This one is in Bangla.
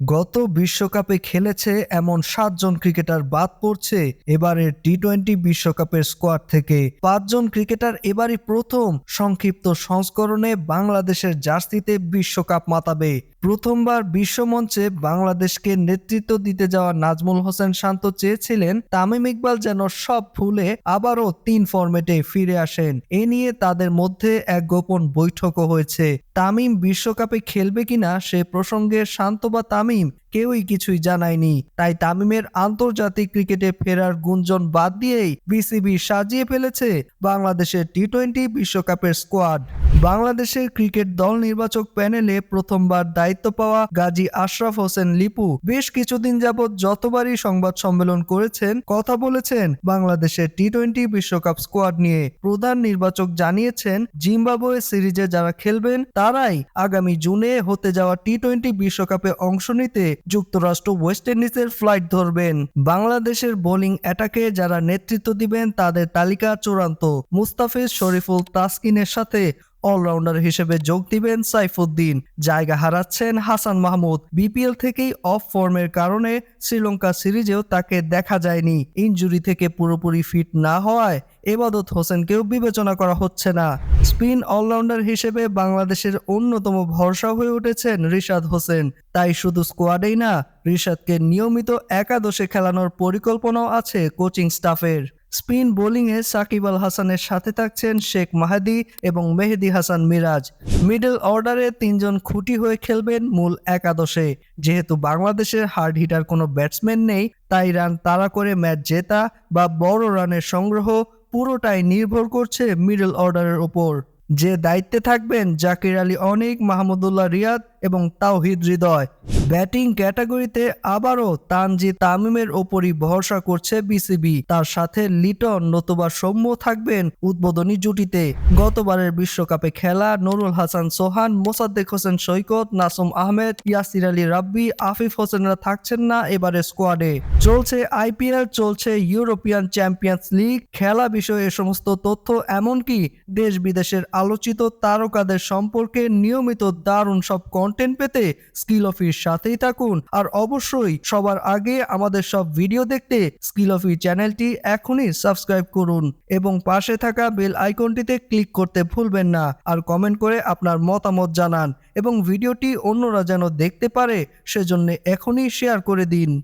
গত বিশ্বকাপে খেলেছে এমন ৭ জন ক্রিকেটার বাদ পড়ছে এবারের টি-২০ বিশ্বকাপের স্কোয়াড থেকে। ৫ জন ক্রিকেটার এবারই প্রথম সংক্ষিপ্ত সংস্করণে বাংলাদেশের জার্সিতে বিশ্বকাপ মাতাবে। প্রথমবার বিশ্বমঞ্চে বাংলাদেশকে নেতৃত্ব দিতে যাওয়া নাজমুল হোসেন শান্ত চেয়েছিলেন তামিম ইকবাল যেন সব ভুলে আবারও ৩ ফরম্যাটে ফিরে আসেন। এ নিয়ে তাদের মধ্যে এক গোপন বৈঠকও হয়েছে। তামিম বিশ্বকাপে খেলবে কিনা সে প্রসঙ্গে শান্ত বা তামিম কেউই কিছুই জানায়নি। তাই তামিমের আন্তর্জাতিক ক্রিকেটে ফেরার গুঞ্জন বাদ দিয়েই বিসিবি সাজিয়ে ফেলেছে বাংলাদেশের টি-২০ বিশ্বকাপের স্কোয়াড। বাংলাদেশের ক্রিকেট দল নির্বাচক প্যানেলে প্রথমবার দায়িত্ব পাওয়া গাজী আশরাফ হোসেন লিপু বেশ কিছুদিন যাবৎ যতবারই সংবাদ সম্মেলন করেছেন কথা বলেছেন বাংলাদেশের টি-২০ বিশ্বকাপ স্কোয়াড নিয়ে। প্রধান নির্বাচক জানিয়েছেন জিম্বাবুয়ে সিরিজে যারা খেলবেন তারাই আগামী জুনে হতে যাওয়া টি-২০ বিশ্বকাপে অংশ নিতে যুক্তরাষ্ট্র ওয়েস্ট ইন্ডিজের ফ্লাইট ধরবেন। বাংলাদেশের বোলিং অ্যাটাকে যারা নেতৃত্ব দিবেন তাদের তালিকা চূড়ান্ত। মুস্তাফিজ, শরীফুল, তাসকিনের সাথে অলরাউন্ডার হিসেবে যোগ দিবেন সাইফুদ্দিন। জায়গা হারাচ্ছেন হাসান মাহমুদ। বিপিএল থেকেই অফ ফর্মের কারণে শ্রীলঙ্কা সিরিজেও তাকে দেখা যায়নি। ইনজুরি থেকে পুরোপুরি ফিট না হওয়ায় এবাদত হোসেনকেও বিবেচনা করা হচ্ছে না। স্পিন অলরাউন্ডার হিসেবে বাংলাদেশের অন্যতম ভরসা হয়ে উঠেছেন রিশাদ হোসেন। তাই শুধু স্কোয়াডেই না, রিশাদকে নিয়মিত একাদশে খেলানোর পরিকল্পনাও আছে কোচিং স্টাফের। স্পিন বোলিংয়ে সাকিব আল হাসানের সাথে থাকছেন শেখ মাহাদি এবং মেহেদী হাসান মিরাজ। মিডল অর্ডারে ৩ জন খুঁটি হয়ে খেলবেন মূল একাদশে। যেহেতু বাংলাদেশের হার্ড হিটার কোনো ব্যাটসম্যান নেই, তাই রান তাড়া করে ম্যাচ জেতা বা বড় রানের সংগ্রহ পুরোটাই নির্ভর করছে মিডল অর্ডারের উপর। যে দায়িত্বে থাকবেন জাকির আলী অনিক, মাহমুদুল্লাহ রিয়াদ এবং তাওহিদ হৃদয়। ব্যাটিং ক্যাটাগরিতে আবারও তানজিদ তামিমের ওপরই ভরসা করছে বিসিবি। তার সাথে লিটন নতুবা সৌম্য থাকবেন উদ্বোধনী জুটিতে। গতবারের বিশ্বকাপে খেলা নুরুল হাসান সোহান, মোসাদ্দেক হোসেন সৈকত, নাসুম আহমেদ, ইয়াসির আলী রাব্বি, আফিফ হোসেনরা থাকছেন না এবারে স্কোয়াডে। চলছে আইপিএল, চলছে ইউরোপিয়ান চ্যাম্পিয়ন্স লিগ। খেলা বিষয়ে এ সমস্ত তথ্য এমনকি দেশ বিদেশের আলোচিত তারকাদের সম্পর্কে নিয়মিত দারুণ সব কন্টেন্ট পেতে স্কিল অফির সাথেই থাকুন। আর অবশ্যই সবার আগে আমাদের সব ভিডিও দেখতে স্কিল অফি চ্যানেলটি এখনই সাবস্ক্রাইব করুন এবং পাশে থাকা বেল আইকনটিতে ক্লিক করতে ভুলবেন না। আর কমেন্ট করে আপনার মতামত জানান এবং ভিডিওটি অন্যরা যেন দেখতে পারে সেজন্য এখনই শেয়ার করে দিন।